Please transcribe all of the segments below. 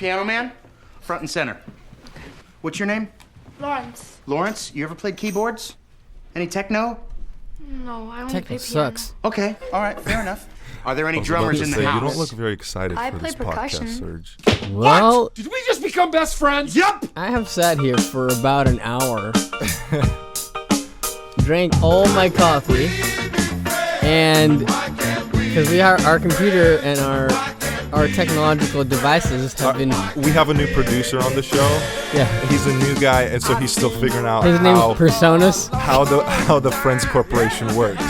Piano man, front and center. What's your name? Lawrence. Lawrence, you ever played keyboards? Any techno? No, I only Techno play piano. sucks. Okay, all right, fair enough. Are there any I was about drummers to in the say, house? You don't look very excited I for play this percussion. podcast, Serge. Well, Did we just become best friends? Yup! I have sat here for about an hour, drank all my coffee, and because our computer and our technological devices have been. We have a new producer on the show. Yeah. He's a new guy, and so he's still figuring out His name's Personas. how the Frendz Corporation works.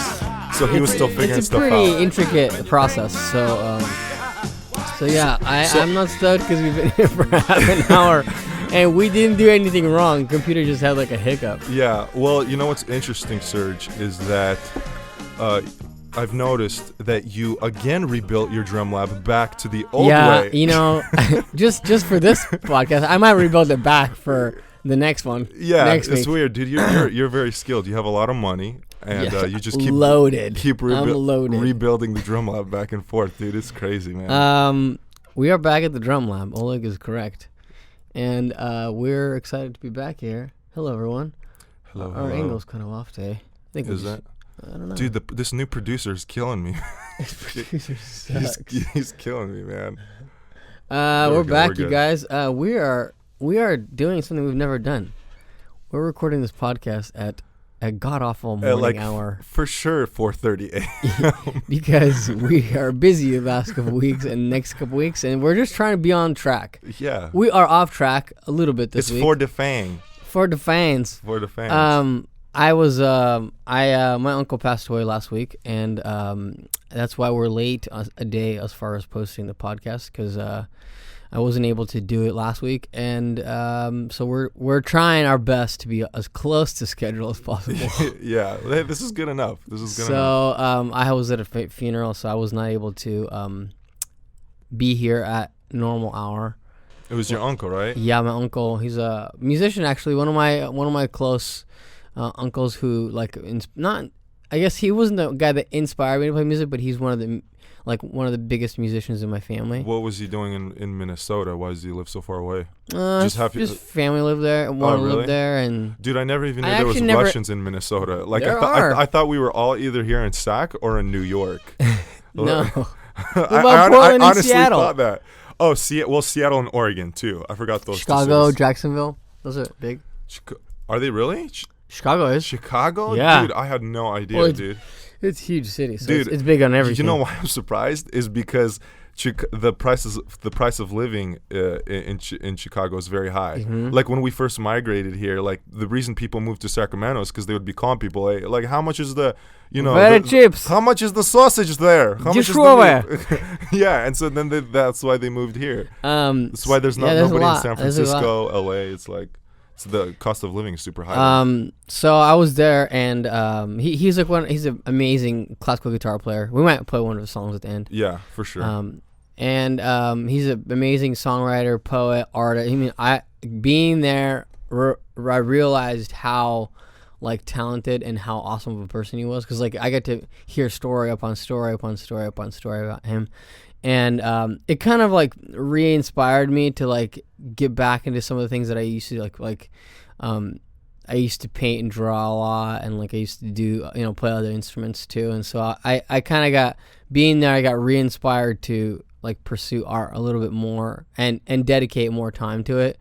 So he was still figuring It's a stuff pretty out. intricate process. So yeah, I'm not stoked because we've been here for half an hour, and we didn't do anything wrong. Computer just had like a hiccup. Yeah, well, you know what's interesting, Serge, is that I've noticed that you again rebuilt your drum lab back to the old Yeah, way. you know, just for this podcast, I might rebuild it back for the next one. Yeah, next it's week. weird, dude. You're very skilled. You have a lot of money, and Yeah, you just keep loaded. keep I'm loaded. rebuilding the drum lab back and forth, dude. It's crazy, man. We are back at the drum lab. Oleg is correct, and we're excited to be back here. Hello, everyone. Hello, Our angle's kind of off today. I think Is we that? I don't know. Dude, this new producer is killing me. Producer sucks. he's killing me, man. We're good, back, we're you good. guys. We are doing something we've never done. We're recording this podcast at a god awful morning hour for sure 4:30 a.m. because we are busy the last couple weeks and next couple weeks, and we're just trying to be on track. Yeah, We are off track a little bit this it's week. for the fang. For the fans. For the fans. I was my uncle passed away last week, and that's why we're late a day as far as posting the podcast, because I wasn't able to do it last week, and so we're trying our best to be as close to schedule as possible. Yeah, hey, this is good enough. This is good enough. So I was at a funeral, so I was not able to be here at normal hour. It was your uncle, right? Yeah, my uncle. He's a musician, actually. One of my close uncles who I guess he wasn't the guy that inspired me to play music, but he's one of the biggest musicians in my family. What was he doing in Minnesota? Why does he live so far away? Just family lived there, and really? lived there, and Dude, I never even knew I there was actually never- Russians in Minnesota. Like There I are. I thought we were all either here in Sac or in New York. no. I Portland and honestly Seattle? thought that. Oh, Seattle and Oregon too. I forgot those. two Chicago, cities. Jacksonville, those are big. Are they really? Chicago is. Chicago? Yeah. Dude, I had no idea, Well, dude. It's a huge city, so Dude, it's big on everything. You know why I'm surprised is because the price of living in Chicago is very high. Mm-hmm. Like when we first migrated here, like the reason people moved to Sacramento is because they would be calling people, hey, like how much is the Very chips. How much is the sausage there? How much is Dishware. the yeah, and so then that's why they moved here. That's why there's there's nobody a in lot. San There's a lot. Francisco, LA. It's like the cost of living is super high. So I was there, and he's he's an amazing classical guitar player. We might play one of his songs at the end. Yeah, for sure. And he's an amazing songwriter, poet, artist. I mean, being there, I realized how talented and how awesome of a person he was, because I get to hear story upon story upon story upon story about him, and it kind of re-inspired me to get back into some of the things that I used to I used to paint and draw a lot, and I used to do play other instruments too, and so I kind of got being there. I got re-inspired to pursue art a little bit more and dedicate more time to it,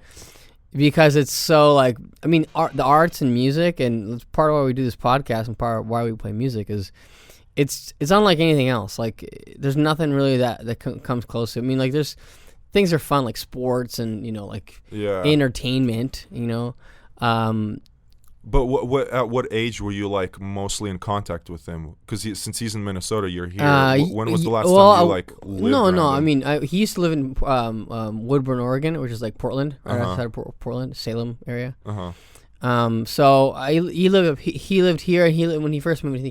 because it's so the arts and music, and it's part of why we do this podcast and part of why we play music is it's unlike anything else. There's nothing really that comes close to it. I mean, there's things are fun, like sports and Yeah. entertainment, But at what age were you mostly in contact with him? Because since he's in Minnesota, you're here. When was the last time you lived No. around I him? mean, he used to live in Woodburn, Oregon, which is Portland, right outside of Portland, Salem area. So he lived here, and when he first moved,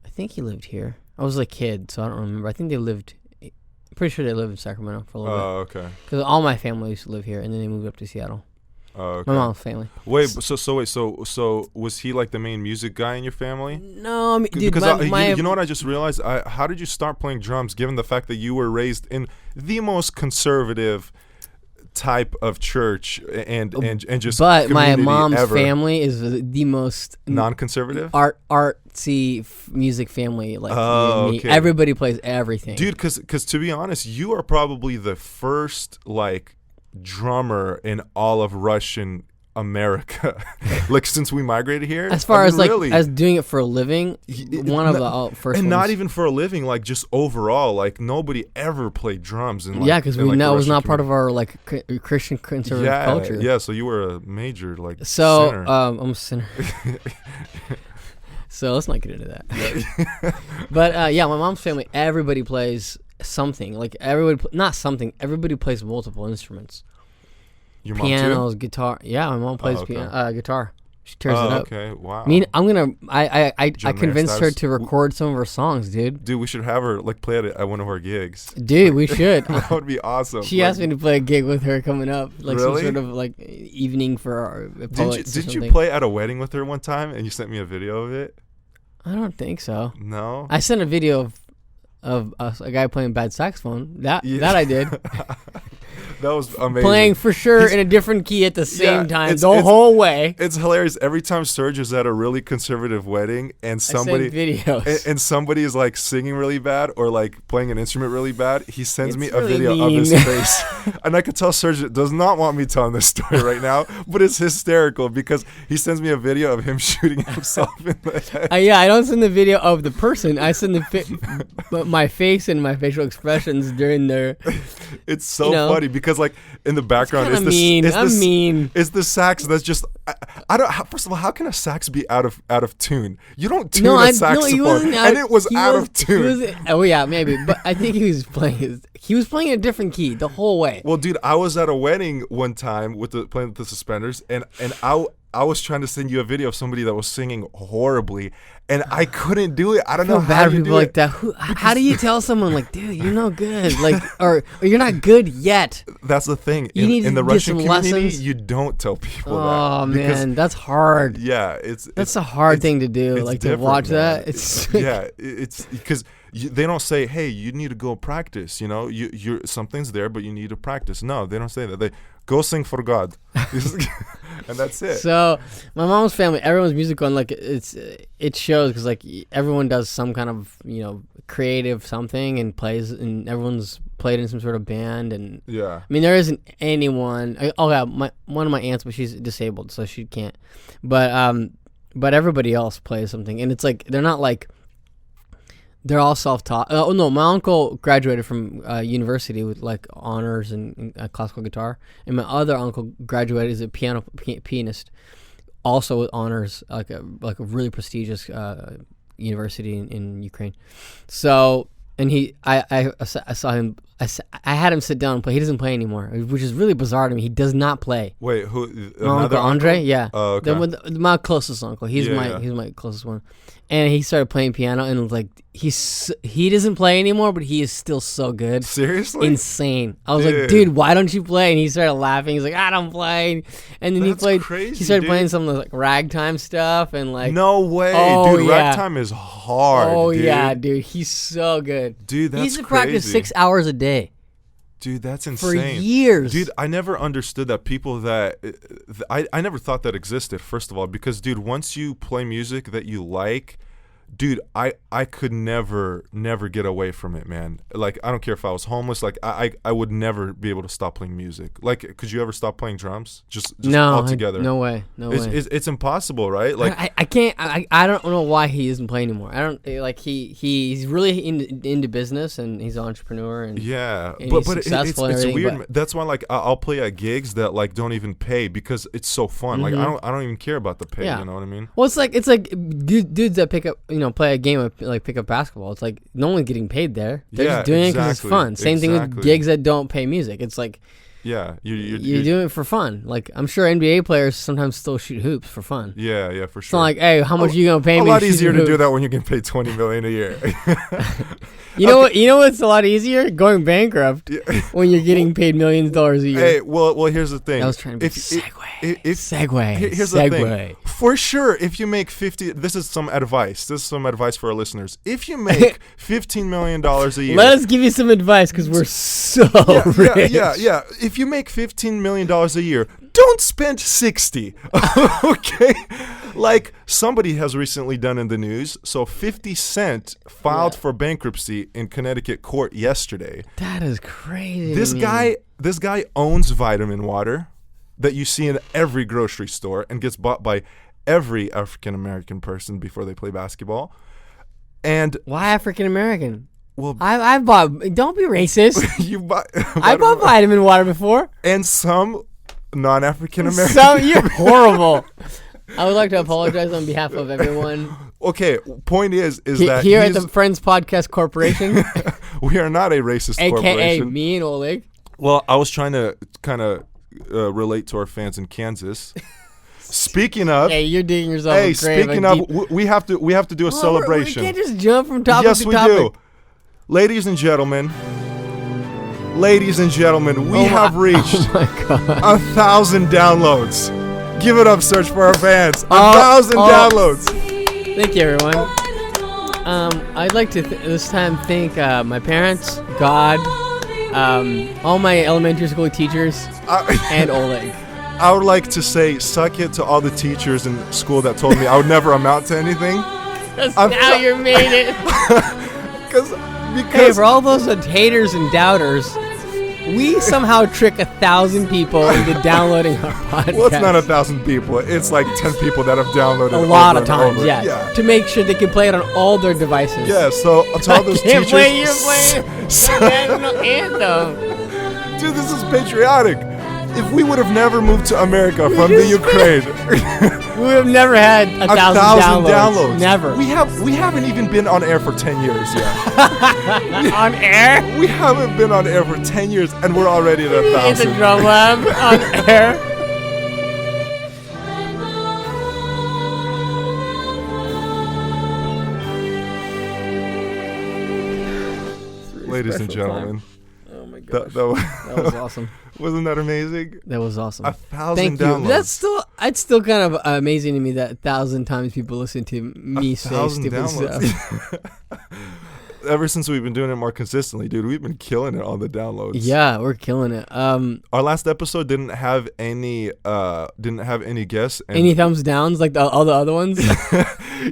I think he lived here. I was a kid, so I don't remember. I think they lived. I'm pretty sure they lived in Sacramento for a little bit. Oh, okay. Because all my family used to live here, and then they moved up to Seattle. Oh, okay. My mom's family. Wait, so was he the main music guy in your family? No, I mean, dude, Because my you know what I just realized? How did you start playing drums, given the fact that you were raised in the most conservative type of church and just But my community mom's ever. family is the most Non-conservative. artsy music family. Like me. Okay. Everybody plays everything, Dude, because to be honest, you are probably the first like drummer in all of Russian America, like since we migrated here. As far as really, like as doing it for a living, one of the first. and ones. not even for a living, like just overall, like nobody ever played drums. In, like, yeah, because in, we like, know the it was Russian not part community. of our like Christian conservative culture. Yeah, so you were a major like So sinner. I'm a sinner. So let's not get into that. But yeah, my mom's family, everybody plays something. Like not something. Everybody plays multiple instruments. Your mom Pianos, too? guitar. Yeah, my mom plays okay. guitar. She tears it up. Okay, wow. I John convinced her Mayer to record some of her songs, dude. Dude, we should have her like play at one of our gigs. Dude, we should. That would be awesome. She asked me to play a gig with her coming up, like Really? some sort of like evening for our poets. Did you play at a wedding with her one time and you sent me a video of it? I don't think so. No. I sent a video of a guy playing bad saxophone. That Yeah. I did. That was amazing. Playing for sure He's- in a different key at the same time it's- the it's- whole way. It's hilarious. Every time Serge is at a really conservative wedding and somebody I send videos. and somebody is like singing really bad or like playing an instrument really bad, he sends me It's a really video of his mean. face. And I could tell Serge does not want me telling this story right now, but it's hysterical because he sends me a video of him shooting himself in the head. Yeah, I don't send the video of the person. I send but my face and my facial expressions during their. It's so You know, funny because like in the background kinda is this mean. is I'm this mean. is the sax that's just I don't first of all, how can a sax be out of tune? You don't tune No, a he saxophone, wasn't and it was he out was- of tune. Oh yeah, maybe, but I think he was playing. He was playing a different key the whole way. Well, dude, I was at a wedding one time playing with the Suspenders, and I was trying to send you a video of somebody that was singing horribly, and I couldn't do it. I don't I feel know bad how for you people do like it. that. How do you tell someone like, dude, you're no good, like, or you're not good yet? That's the thing. You need In to the get Russian some community, lessons. you don't tell people Oh that. because- man, that's hard. Yeah, That's a hard it's- thing to do, it's like to different, watch man. that. It's Yeah, it's because they don't say, "Hey, you need to go practice." You know, you're something's there, but you need to practice. No, they don't say that. They go sing for God, and that's it. So my mom's family, everyone's musical, and like it shows because like everyone does some kind of creative something and plays, and everyone's played in some sort of band. And Yeah. I mean, there isn't anyone. Oh yeah, one of my aunts, but she's disabled, so she can't. But everybody else plays something, and it's like they're not like. They're all self-taught. Oh no, my uncle graduated from university with like honors in classical guitar, and my other uncle graduated as a pianist, also with honors, like a really prestigious university in Ukraine. So, and I saw him. I had him sit down and play. He doesn't play anymore, which is really bizarre to me. He does not play. Wait, who? My uncle Andre, yeah. Oh, okay. My closest uncle. He's my closest one, and he started playing piano, and like he doesn't play anymore, but he is still so good. Seriously? Insane. I was Dude. like, dude, why don't you play? And he started laughing. He's like, I don't play. And then That's he crazy, started dude. playing some of the, like ragtime stuff and like. No way, Oh, dude. yeah. Ragtime is hard. Oh dude. yeah, dude. He's so good. Dude, that's he used to practice crazy. 6 hours a day Dude, that's for insane. years. Dude, I never understood that people that I never thought that existed. First of all, because dude, once you play music that you like, dude, I could never get away from it, man. Like I don't care if I was homeless. Like I would never be able to stop playing music. Like, could you ever stop playing drums? Just no, altogether. no way, no way. It's impossible, right? Like I can't. I don't know why he doesn't play anymore. I don't like he's really into business and he's an entrepreneur and yeah, and but he's successful and it's everything, weird. but- That's why like I'll play at gigs that like don't even pay because it's so fun. Like I don't even care about the pay. Yeah. You know what I mean? Well, it's like dudes that pick up play a game of like pick up basketball. It's like no one's getting paid there. They're Yeah, just doing it because it's exactly, fun. Same thing with exactly. gigs that don't pay music. It's like Yeah, you're doing it for fun. Like I'm sure NBA players sometimes still shoot hoops for fun. Yeah, for It's sure. not like, hey, how much are you gonna pay a me? lot to shoot easier to hoops? do that when you can pay $20 million a year. You know what? You know what's a lot easier? Going bankrupt when you're getting paid millions of dollars a year. Hey, well, here's the thing. I was trying to be segue. Here's the thing. For sure, if you make this is some advice. This is some advice for our listeners. If you make $15 million a year, Let us give you some advice because we're so rich. yeah. if you make $15 million a year, don't spend 60. Okay? Like somebody has recently done in the news. So 50 Cent filed for bankruptcy in Connecticut court yesterday. That is crazy. This guy owns vitamin water that you see in every grocery store and gets bought by every African American person before they play basketball. And why African American? well, I bought. Don't be racist. you buy I bought vitamin water before. and some non-African American. So you're horrible. I would like to apologize on behalf of everyone Okay, point is that here at the Frendz Podcast Corporation, we are not a racist aka corporation. me and Oleg. Well, I was trying to kind of relate to our fans in Kansas. Speaking of, Hey, you're digging yourself hey, a grave. speaking of, we have to do a Well, celebration. We can't just jump from topic Yes, to we topic. do. Ladies and gentlemen, we have reached Oh my god. 1,000 downloads. Give it up, search for our fans. Oh, 1,000 downloads. Thank you, everyone. I'd like to this time thank my parents, God, all my elementary school teachers, and Oleg. I would like to say suck it to all the teachers in school that told me I would never amount to anything. Now you made it. Hey, Because for all those haters and doubters, we somehow trick 1,000 people into downloading our podcast. well, it's not 1,000 people. It's like 10 people that have downloaded a it lot over of and times, over. yeah, to make sure they can play it on all their devices. Yeah, so to all those Can't teachers, play, you're playing the national anthem. dude, this is patriotic. If we would have never moved to America from the just Ukraine, We would have never had 1,000 downloads. Never. We haven't even been on air for 10 years yet. On air? We haven't been on air for 10 years, and we're already at It's a 1,000. drum lab on air. Ladies and Special time. gentlemen, Oh my gosh. that was awesome. wasn't that amazing? That was awesome. 1,000 Thank you. downloads. It's still kind of amazing to me that 1,000 times people listen to me say 1,000 stupid stuff. Ever since we've been doing it more consistently, dude, we've been killing it on the downloads. Yeah, we're killing it. Our last episode didn't have any guests. And Any thumbs downs like all the other ones?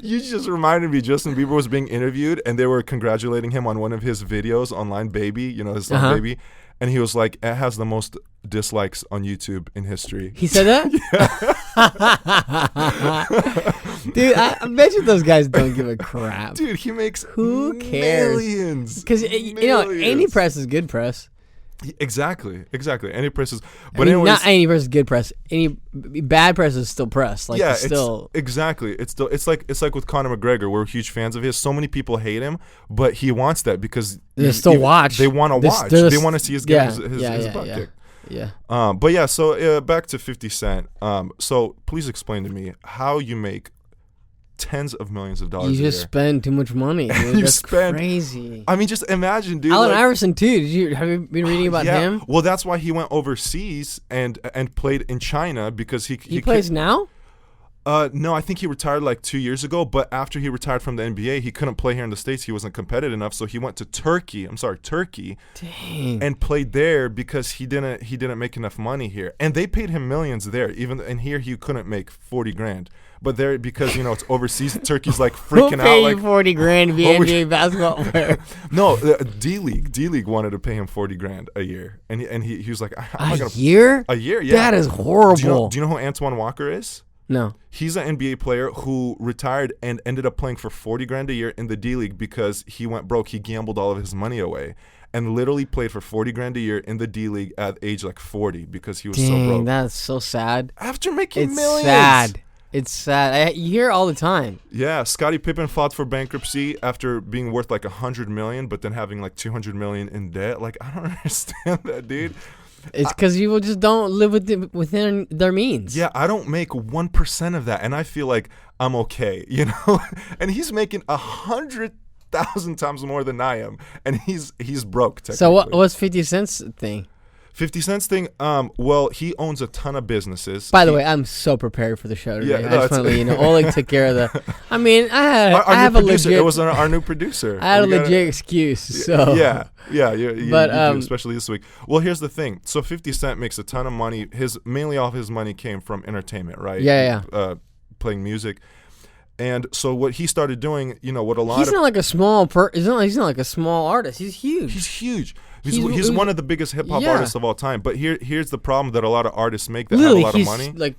You just reminded me Justin Bieber was being interviewed and they were congratulating him on one of his videos online, Baby, you know, his song Baby. And he was like, it has the most dislikes on YouTube in history. He said that? Dude, I bet you those guys don't give a crap. Dude, he makes Who cares? millions. Because, you know, any Millions. press is good press. Exactly. Any press is. I But mean, anyways, not any press is good press. Any bad press is still press. Like, yeah, it's still. exactly. It's like with Conor McGregor. We're huge fans of his. So many people hate him, but he wants that because They still watch. They want to watch. They want to see his yeah, his butt kick. Yeah. But yeah, so back to 50 Cent. So please explain to me how you make tens of millions of dollars You a year. just spend too much money, dude. You That's spend- crazy. I mean, just imagine, dude. Allen like- Iverson too. Have you been reading about yeah. him? Well, that's why he went overseas and played in China because he Plays now? No, I think he retired like 2 years ago. But after he retired from the NBA, he couldn't play here in the States. He wasn't competitive enough, so he went to Turkey. Dang. And played there because he didn't make enough money here, and they paid him millions there. And here he couldn't make 40 grand. But there, because you know it's overseas, Turkey's like freaking Who pay out. you Like 40 grand to be Oh, NBA basketball player? no, D League wanted to pay him 40 grand a year, and he was like, I'm not gonna Year? a year. Yeah, That is horrible. Do you know who Antoine Walker is? No. He's an NBA player who retired and ended up playing for 40 grand a year in the D League because he went broke. He gambled all of his money away and literally played for 40 grand a year in the D League at age like 40 because he was so Dang, broke. that's so sad. After making It's millions. sad. It's sad. You hear it all the time. Yeah, Scottie Pippen filed for bankruptcy after being worth like 100 million, but then having like 200 million in debt. Like, I don't understand that, dude. It's because people just don't live within their means. Yeah, I don't make 1% of that, and I feel like I'm okay, you know? And he's making 100,000 times more than I am, and he's broke, technically. So what's 50 Cent's thing? 50 Cent's thing, well, he owns a ton of businesses. By the way, I'm so prepared for the show today. Yeah, I no, just want to let you know. Oleg took care of the. I mean, our I have new a producer, legit. it was our new producer. I had a We gotta- legit excuse. So Yeah, you But, do, especially this week. Well, here's the thing. So 50 Cent makes a ton of money. Mainly all of his money came from entertainment, right? Yeah. Playing music. And so what he started doing, what a lot he's of not like a small he's not like a small artist. He's huge. he's huge. He's He's- one of the biggest hip hop Yeah. artists of all time. But here's the problem that a lot of artists make that Literally, have a lot of he's money. like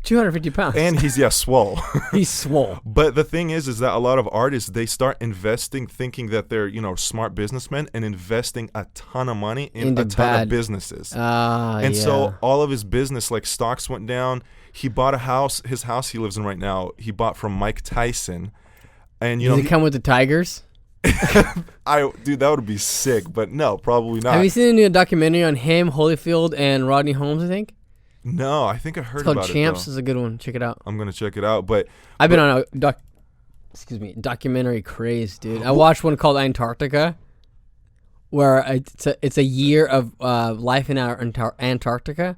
250 pounds. And he's swole. he's swole. But the thing is that a lot of artists, they start investing, thinking that they're smart businessmen, and investing a ton of money in Into a ton bad- of businesses. And So all of his business, like stocks went down. He bought a house. His house he lives in right now, he bought from Mike Tyson. And does it come with the tigers? dude, that would be sick. But no, probably not. Have you seen a new documentary on him, Holyfield, and Rodney Holmes? I think No, I think I heard it's called about Champs. it. Though. Is a good one. Check it out. I'm gonna check it out. But I've been on a documentary craze, dude. I watched one called Antarctica, where it's a year of life in our Antarctica.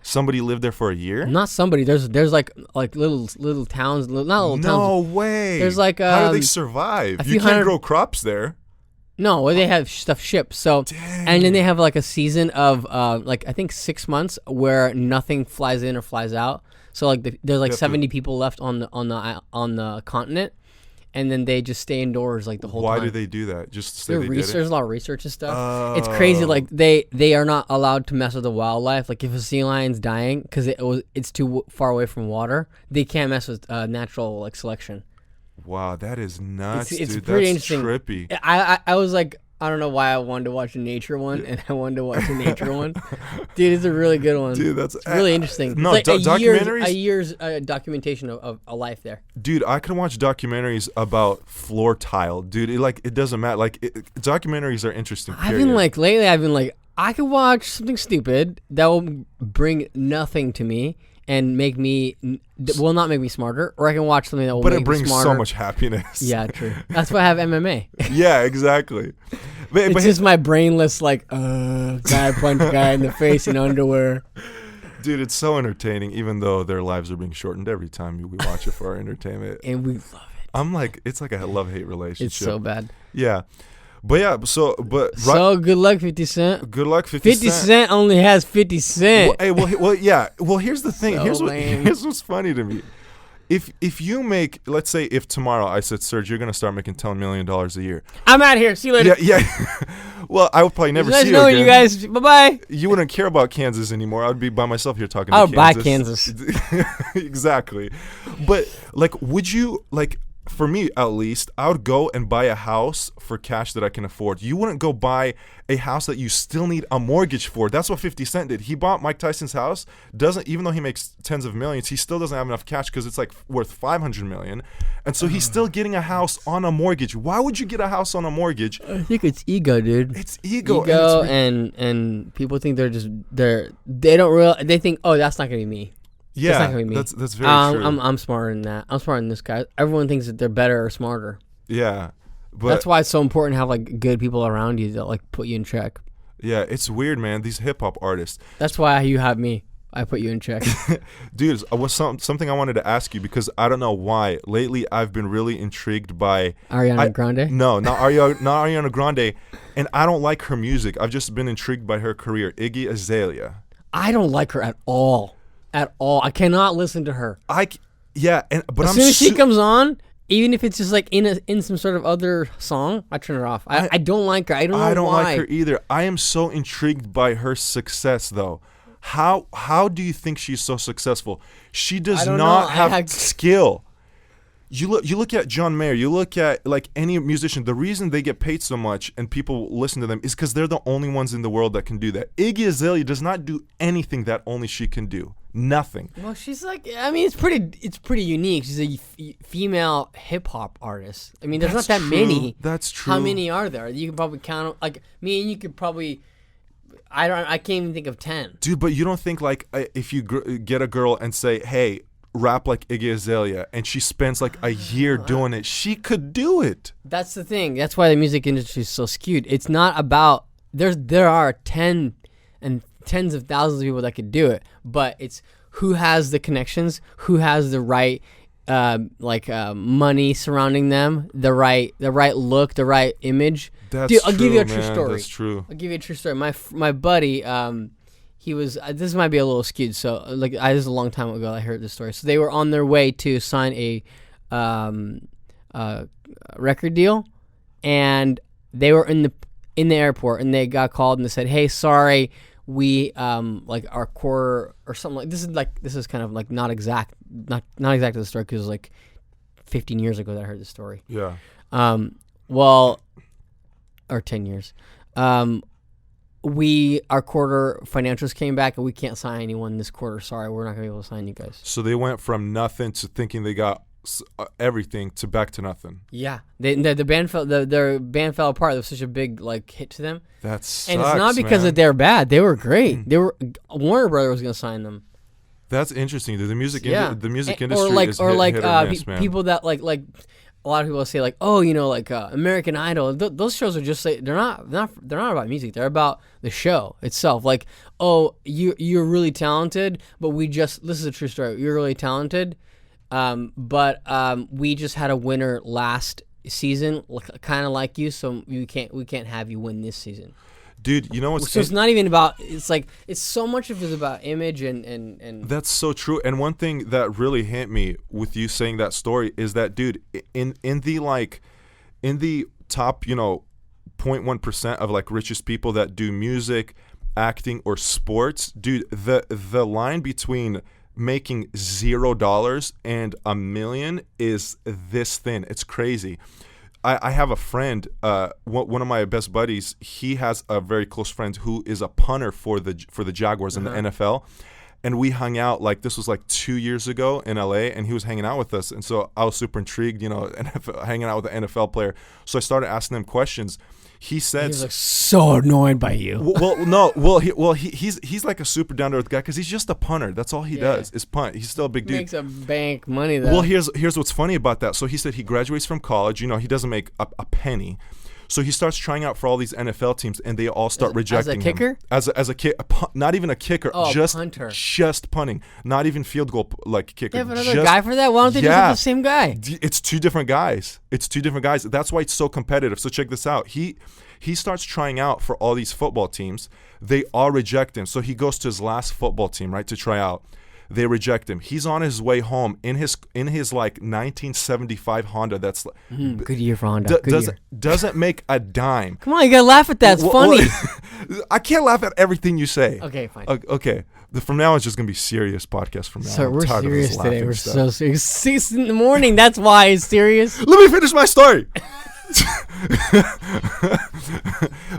somebody lived there for a year. Not somebody. There's like little towns. Not little towns. No way. There's like, how do they um, survive? a You few can't hundred- grow crops there. No, they have stuff shipped. So, and then they have like a season of like I think 6 months where nothing flies in or flies out. So like there's like have to- 70 people left on the continent, and then they just stay indoors like the whole Why time. do they do that? Just to say There's they did there's it? a lot of research and stuff. It's crazy. Oh. Like they are not allowed to mess with the wildlife. Like if a sea lion's dying because it's too far away from water, they can't mess with natural like selection. Wow, that is nuts, It's dude. pretty That's interesting. trippy. I was like, I don't know why I wanted to watch a nature one, and I wanted to watch a nature one. Dude, it's a really good one. Dude, that's It's really interesting. No, it's like documentaries. a year's documentation of a life there. Dude, I can watch documentaries about floor tile, dude. It doesn't matter. Documentaries are interesting. I've been like lately. I could watch something stupid that will bring nothing to me and make me will not make me smarter, or I can watch something that will but make it brings me smarter. so much happiness. Yeah, true. That's why I have MMA. Yeah, exactly. But It's just my brainless guy punch guy in the face in underwear. dude, it's so entertaining. Even though their lives are being shortened every time we watch it for our entertainment. And we love it. I'm like, it's like a love-hate relationship. It's so bad. Yeah, but So good luck, 50 Cent. good luck, 50 50 Cent only has 50 Cent. Well, here's the thing. So lame. Here's what's funny to me. If you make, let's say, if tomorrow I said, Serge, you're gonna start making $10 million a year. I'm out here. See you later. Yeah. Well, I would probably never Nice see you knowing again. you guys. Bye-bye. You wouldn't care about Kansas anymore. I'd be by myself here talking. I'll to buy Kansas. Exactly. But would you For me, at least, I would go and buy a house for cash that I can afford. You wouldn't go buy a house that you still need a mortgage for. That's what 50 Cent did. He bought Mike Tyson's house. Even though he makes tens of millions, he still doesn't have enough cash because it's worth $500 million. And so he's still getting a house on a mortgage. Why would you get a house on a mortgage? I think it's ego, dude. It's ego. And people think they don't realize, they think, oh, that's not gonna be me. Yeah, not gonna be me. that's very true. I'm smarter than that. I'm smarter than this guy. Everyone thinks that they're better or smarter. Yeah, but That's why it's so important to have good people around you that put you in check. yeah, it's weird, man. These hip hop artists, That's why you have me. I put you in check. dude. Was something I wanted to ask you because I don't know why. Lately, I've been really intrigued by Ariana Grande. No, not Ariana Grande, and I don't like her music. I've just been intrigued by her career. Iggy Azalea. I don't like her at all. At all. I cannot listen to her. But As I'm soon as she comes on, even if it's just in some sort of other song, I turn her off. I don't like her. I don't know I don't why. like her either. I am so intrigued by her success, though. How do you think she's so successful? She does I don't not know. have skill. You look at John Mayer. You look at any musician. The reason they get paid so much and people listen to them is because they're the only ones in the world that can do that. Iggy Azalea does not do anything that only she can do. Nothing. Well, she's it's pretty unique. She's a female hip hop artist. I mean, there's That's not that true. many. That's true. How many are there? You can probably count me and you could probably. I can't even think of 10. Dude, but you don't think if you get a girl and say, "Hey, rap like Iggy Azalea," and she spends a year doing it, she could do it. That's the thing. That's why the music industry is so skewed. It's not about there are 10 and tens of thousands of people that could do it, but it's who has the connections, who has the right money surrounding them, the right look, the right image. That's Dude, I'll give you a true, true man. story. That's true. I'll give you a true story. My buddy, he was. This might be a little skewed. So this is a long time ago. I heard this story. So they were on their way to sign a record deal, and they were in the airport, and they got called and they said, "Hey, sorry, we our quarter or something like this is kind of like not exactly the story because it was like 15 years ago that I heard the story. Yeah. Or 10 years. Our quarter financials came back and we can't sign anyone this quarter. Sorry, we're not gonna be able to sign you guys. So they went from nothing to thinking they got everything to back to nothing. Yeah, the band their band fell apart. It was such a big hit to them. That sucks, and it's not because man. that they're bad. They were great. They were Warner Brothers was gonna sign them. That's interesting. The music industry is or hit or miss, man. people that like a lot of people say American Idol. Those shows are just they're not about music. They're about the show itself. Like, oh, you're really talented, but this is a true story. You're really talented, but we just had a winner last season, kind of like you, so we can't have you win this season. Dude, you know what's... So it's not even about... It's so much of it about image and... That's so true. And one thing that really hit me with you saying that story is that, dude, in the top, 0.1% of richest people that do music, acting, or sports, dude, the line between making $0 and $1 million is this thin. It's crazy. I have a friend, one of my best buddies. He has a very close friend who is a punter for the Jaguars in the NFL, and we hung out this was 2 years ago in LA, and he was hanging out with us, and so I was super intrigued, hanging out with an NFL player. So I started asking him questions. He said, he was so annoyed by you. He's like a super down to earth guy because he's just a punter. That's all he does is punt. He's still a big dude. Makes a bank money though. Well, here's what's funny about that. So he said he graduates from college. He doesn't make a penny. So he starts trying out for all these NFL teams, and they all start rejecting him. As a kicker? As a kicker, not even a kicker, just punter. Just punting, not even field goal kicker. They have another guy for that. Why don't they just have the same guy? It's two different guys. That's why it's so competitive. So check this out. He starts trying out for all these football teams. They all reject him. So he goes to his last football team, right, to try out. They reject him. He's on his way home in his 1975 Honda. That's good year for Honda. Doesn't make a dime. Come on, you gotta laugh at that. It's funny. I can't laugh at everything you say. Okay, fine. Okay. From now on, it's just gonna be serious podcast. From now, so on. We're serious today. We're stuff. so serious. 6 in the morning. That's why it's serious. Let me finish my story.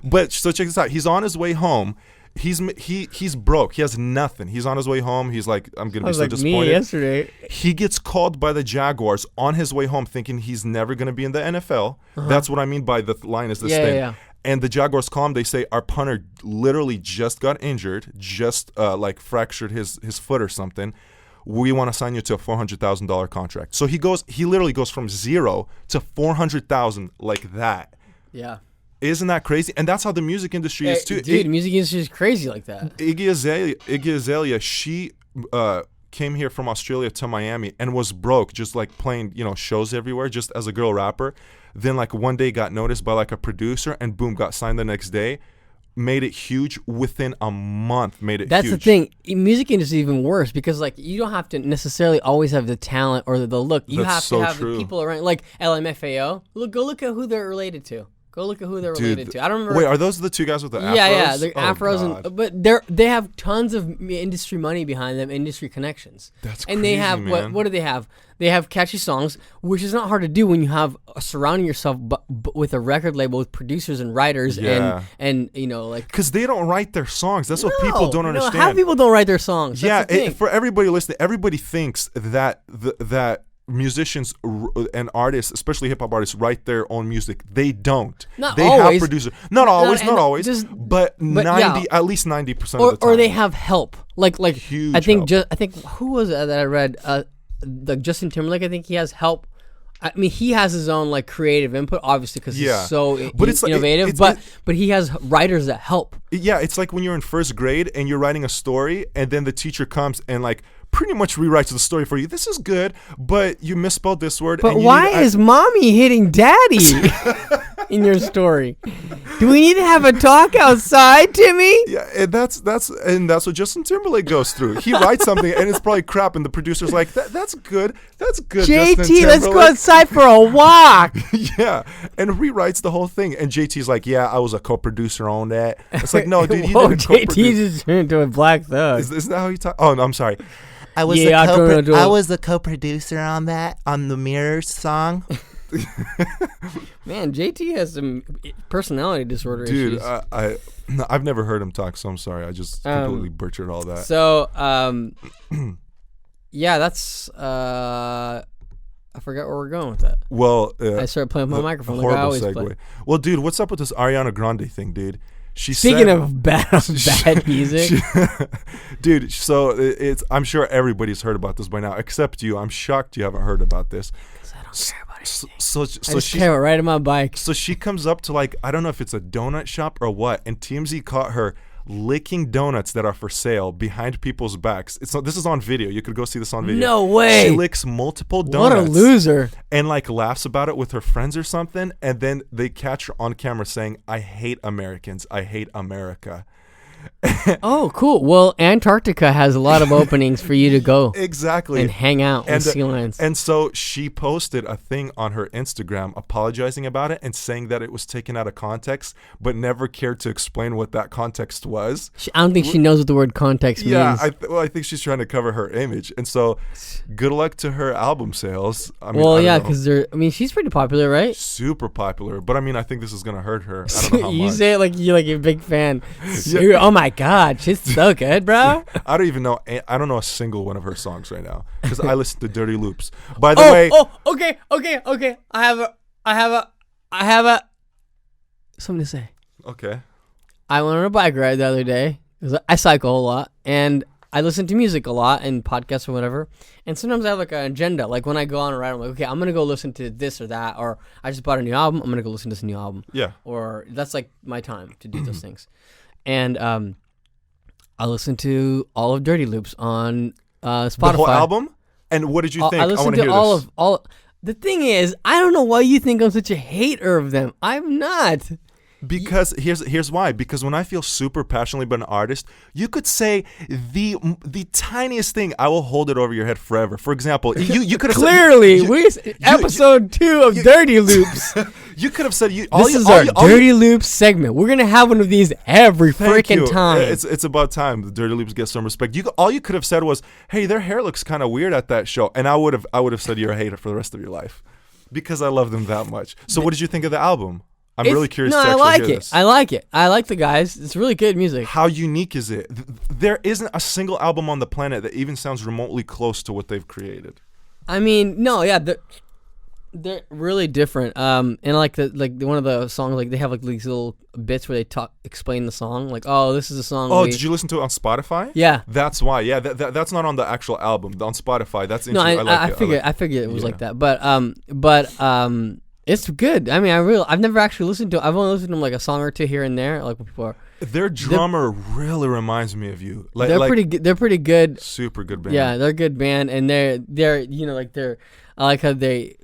But so check this out. He's on his way home. He's broke. He has nothing. He's on his way home. He's like, I'm gonna be so disappointed. Me yesterday. He gets called by the Jaguars on his way home, thinking he's never gonna be in the NFL. That's what I mean by the line is this thing. Yeah. And the Jaguars call him. They say our punter literally just got injured, just fractured his foot or something. We want to sign you to a $400,000 contract. So he literally goes from $0 to $400,000 like that. Yeah. Isn't that crazy? And that's how the music industry is too. Dude, music industry is crazy like that. Iggy Azalea, she came here from Australia to Miami and was broke, just playing, shows everywhere, just as a girl rapper. Then one day got noticed by a producer, and boom, got signed the next day. Made it huge within a month. That's the thing. Music industry is even worse because you don't have to necessarily always have the talent or the look. You have to have the people around, like LMFAO. Go look at who they're related to. I don't remember. Wait, are those the two guys with the afros? Yeah, they're afros, but they have tons of industry money behind them, industry connections. That's and crazy, they have man. What do they have? They have catchy songs, which is not hard to do when you have surrounding yourself with a record label with producers and writers and because they don't write their songs. That's what people don't understand. How people don't write their songs? That's for everybody listening, everybody thinks that that musicians and artists, especially hip hop artists, write their own music. They don't. They have producers. Not always, but 90, at least 90% of the time. Or they have help. Huge I think help. I think who was it that I read? Justin Timberlake. I think he has help. I mean, he has his own like creative input, obviously, because Yeah. he's so But it's like- innovative. But he has writers that help. Yeah, it's like when you're in first grade and you're writing a story, and then the teacher comes and like pretty much rewrites the story for you. This is good, but you misspelled this word. But and you why need to is mommy hitting daddy in your story? Do we need to have a talk outside, Timmy? Yeah, and that's what Justin Timberlake goes through. He writes something and it's probably crap, and the producer's like, "That's good, Justin JT, let's go Timberlake." outside for a walk. Yeah, and rewrites the whole thing. And JT's like, "Yeah, I was a co-producer on that." It's like, no, dude, you Whoa, didn't JT co-produce. just turned into a black thug. Isn't that how you talk? Oh, no, I'm sorry. I was Yeah, I was the co-producer on the Mirrors song. Man, JT has some personality disorder Dude, issues. I've never heard him talk, so I'm sorry. I just completely butchered all that. So, yeah, that's I forgot where we're going with that. Well, I started playing with my microphone like I horrible always segue. play. Well, dude, what's up with this Ariana Grande thing, dude? Speaking of bad music, dude. So it's. I'm sure everybody's heard about this by now, except you. I'm shocked you haven't heard about this. I don't care about anything. So I just she. care about riding my bike. So she comes up to like, I don't know if it's a donut shop or what, and TMZ caught her licking donuts that are for sale behind people's backs. This is on video. You could go see this on video. No way. She licks multiple donuts. What a loser. And like laughs about it with her friends or something, and then they catch her on camera saying, "I hate Americans. I hate America." Oh, cool. Well, Antarctica has a lot of openings for you to go Exactly. and hang out with And, sea lions. and so she posted a thing on her Instagram apologizing about it and saying that it was taken out of context, but never cared to explain what that context was. I don't think she knows what the word context Yeah, means. I think she's trying to cover her image. And so good luck to her album sales. I mean, well, I don't yeah, know. because she's pretty popular, right? Super popular. But I mean, I think this is going to hurt her. I don't know how You much. say it like you're like a big fan. Yeah. Oh my God, she's so good, bro. I don't even know. I don't know a single one of her songs right now because I listen to Dirty Loops. By the way, Okay. I have a something to say. okay. I went on a bike ride the other day 'cause I cycle a lot and I listen to music a lot and podcasts or whatever. And sometimes I have like an agenda. Like when I go on a ride, I'm like, okay, I'm gonna go listen to this or that, or I just bought a new album. I'm gonna go listen to this new album. Yeah. Or that's like my time to do those things. And I listened to all of Dirty Loops on Spotify. The whole album? And what did you think? I I listened want to hear all this. of all. The thing is, I don't know why you think I'm such a hater of them. I'm not. Because here's why. Because when I feel super passionately about an artist, you could say the tiniest thing, I will hold it over your head forever. For example, you could have Clearly, said, episode 2 of Dirty Loops. you could have said This is our Dirty Loops segment. We're gonna have one of these every freaking time. It's about time the Dirty Loops get some respect. All you could have said was, "Hey, their hair looks kind of weird at that show," and I would have said you're a hater for the rest of your life because I love them that much. So, what did you think of the album? I'm really curious to actually hear this. I like it. I like the guys. It's really good music. How unique is it? There isn't a single album on the planet that even sounds remotely close to what they've created. I mean, no, yeah, they're really different. And like one of the songs, like they have like these little bits where they explain the song, like, oh, this is a song. Oh, did you listen to it on Spotify? Yeah, that's why. Yeah, that's not on the actual album. On Spotify, that's no. interesting. I figured it was like that, but it's good. I mean, I've never actually listened to it. I've only listened to them like a song or two here and there, like when people are. Their drummer really reminds me of you. They're pretty good. They're pretty good. Super good band. Yeah, they're a good band, and they're you know like they're. I like how they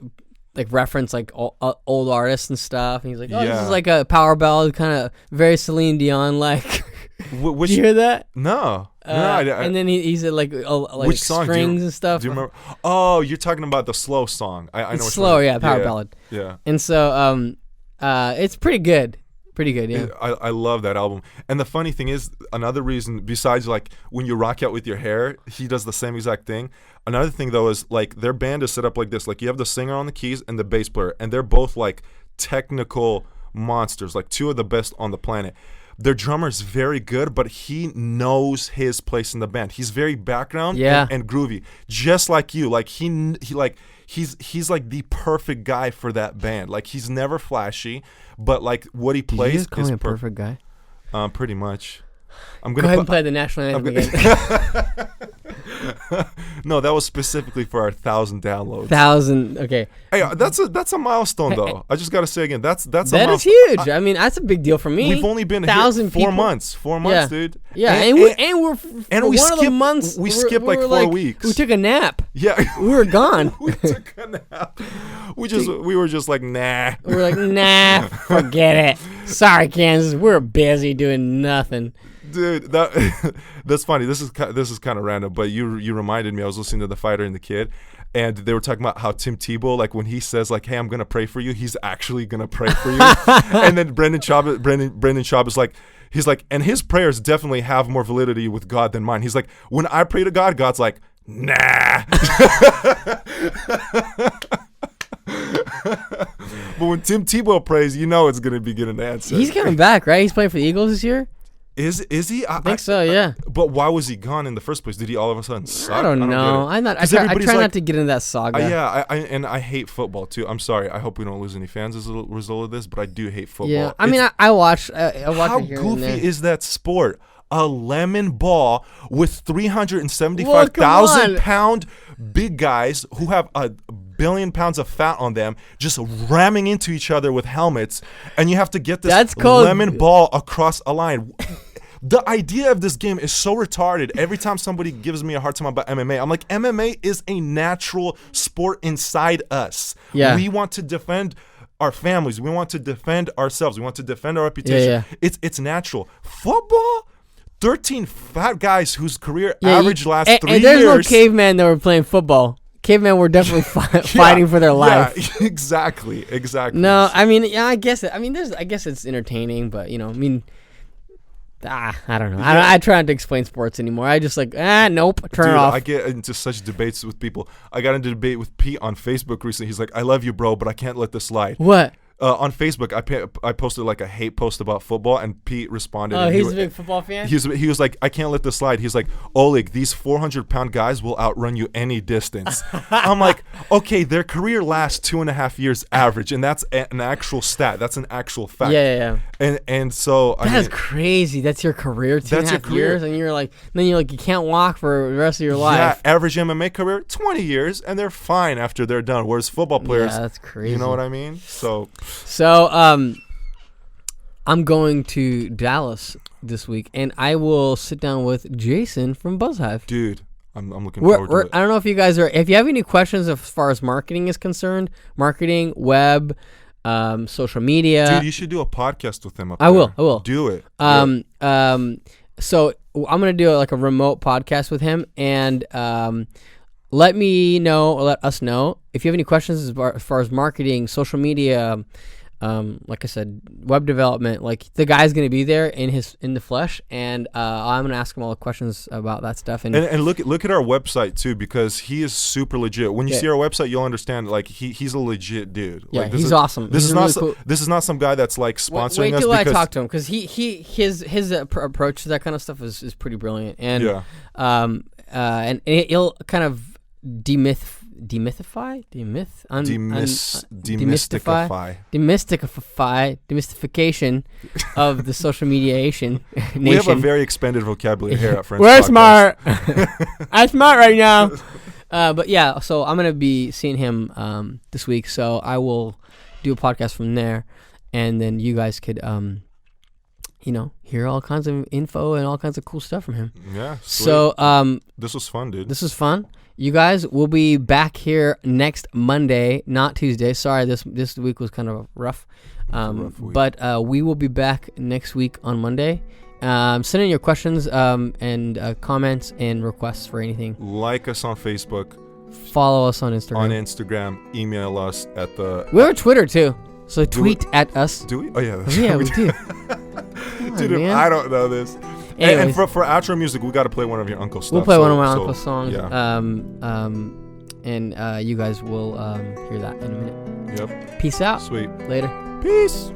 like reference like old artists and stuff. And he's like, oh, this is like a power ballad, kind of very Celine Dion like. Did you hear that? No. And then he said like which song? Strings and stuff. Do you remember? Oh, you're talking about the slow song. I know. It's slow, yeah, power ballad. Yeah. And so it's pretty good. Pretty good, yeah. I love that album. And the funny thing is, another reason besides like when you rock out with your hair, he does the same exact thing. Another thing though is like their band is set up like this. Like you have the singer on the keys and the bass player, and they're both like technical monsters, like two of the best on the planet. Their drummer is very good, but he knows his place in the band. He's very background and groovy, just like you. Like he's like the perfect guy for that band. Like he's never flashy, but like what he plays you just call is me a perfect guy. Pretty much. I'm Go gonna ahead and play the national anthem again. No, that was specifically for our 1,000 downloads. 1,000. Okay. Hey, that's a milestone though. I just gotta say again, that's a That is milestone. huge. I mean, that's a big deal for me. We've only been 1,000 here 4 people. months. 4 months, dude. Yeah, and we're for we one of the skipped- months we skipped like 4 weeks. We took a nap. Yeah. We were gone. We took a nap. We were just like, nah. We were like, nah, forget it. Sorry, Kansas, we're busy doing nothing. Dude, that's funny. This is kind of random, but you reminded me. I was listening to The Fighter and the Kid, and they were talking about how Tim Tebow, like when he says like, "Hey, I'm gonna pray for you," he's actually gonna pray for you. And then Brendan Schaub is like, he's like, and his prayers definitely have more validity with God than mine. He's like, when I pray to God, God's like, nah. But when Tim Tebow prays, you know it's gonna be getting an answer. He's coming back, right? He's playing for the Eagles this year. Is he? I think so. Yeah. But why was he gone in the first place? Did he all of a sudden suck? I don't know. get it. I 'Cause try everybody's not like- to get into that saga. Yeah, I hate football too. I'm sorry. I hope we don't lose any fans as a result of this, but I do hate football. Yeah. I mean, I watch. I watch how it here and goofy there. is that sport? A lemon ball with Well, 375,000 come on. pound big guys who have a billion pounds of fat on them just ramming into each other with helmets, and you have to get this That's called- lemon ball across a line. The idea of this game is so retarded. Every time somebody gives me a hard time about MMA, I'm like, MMA is a natural sport inside us. Yeah. We want to defend our families. We want to defend ourselves. We want to defend our reputation. Yeah. It's natural. Football? 13 fat guys whose career Yeah, average lasts 3 and there's years. no cavemen that were playing football. Cavemen were definitely fighting for their life. Yeah, exactly. No, I mean, yeah, I guess it. I mean, I guess it's entertaining, but I mean, I don't know. I try not to explain sports anymore. I just like, nope, turn Dude, it off. I get into such debates with people. I got into a debate with Pete on Facebook recently. He's like, I love you, bro, but I can't let this slide. What? On Facebook, I posted like a hate post about football, and Pete responded. Oh, and he's a big football fan? He was like, I can't let this slide. He's like, Oleg, these 400-pound guys will outrun you any distance. I'm like, okay, their career lasts 2.5 years average, and that's an actual stat. That's an actual fact. Yeah. And so That's crazy. That's your career. That's your 2.5 career. years, and you're like, you can't walk for the rest of your life. yeah, average MMA career 20 years, and they're fine after they're done. Whereas football players, Yeah, that's crazy. you know what I mean? So I'm going to Dallas this week, and I will sit down with Jason from BuzzHive. dude, I'm looking forward to it. I don't know if you guys are. If you have any questions as far as marketing is concerned, marketing, web, social media. Dude, you should do a podcast with them up I there. will. Do it. So I'm gonna do like a remote podcast with him, and let us know if you have any questions as far as marketing, social media. Like I said, web development. Like the guy's gonna be there in the flesh, and I'm gonna ask him all the questions about that stuff. And look at our website too, because he is super legit. When you see our website, you'll understand like he's a legit dude. Yeah, like, he's awesome. This He's is really not cool. this is not some guy that's like sponsoring wait us till I because talk to him, because his approach to that kind of stuff is pretty brilliant, and Yeah. and he'll kind of demystify demystification of the social mediation nation. we have a very expanded vocabulary here at Frendz We're Podcast. smart. I'm smart right now. But yeah, so I'm gonna be seeing him this week, so I will do a podcast from there, and then you guys could hear all kinds of info and all kinds of cool stuff from him. Yeah. Sweet. So this was fun, dude. this was fun. You guys will be back here next Monday, not Tuesday. Sorry, this week was kind of rough. rough week. But we will be back next week on Monday. Send in your questions and comments and requests for anything. Like us on Facebook, Follow us on Instagram. on Instagram, email us at the. We're on Twitter too, so Do tweet at us. Do we? Oh yeah. Yeah, we do. Dude, man. I don't know this. And Anyways. for outro music, we got to play one of your uncle's stuff. We'll play one of my so- uncle's songs. Yeah. And you guys will hear that in a minute. Yep. Peace out. Sweet. Later. Peace.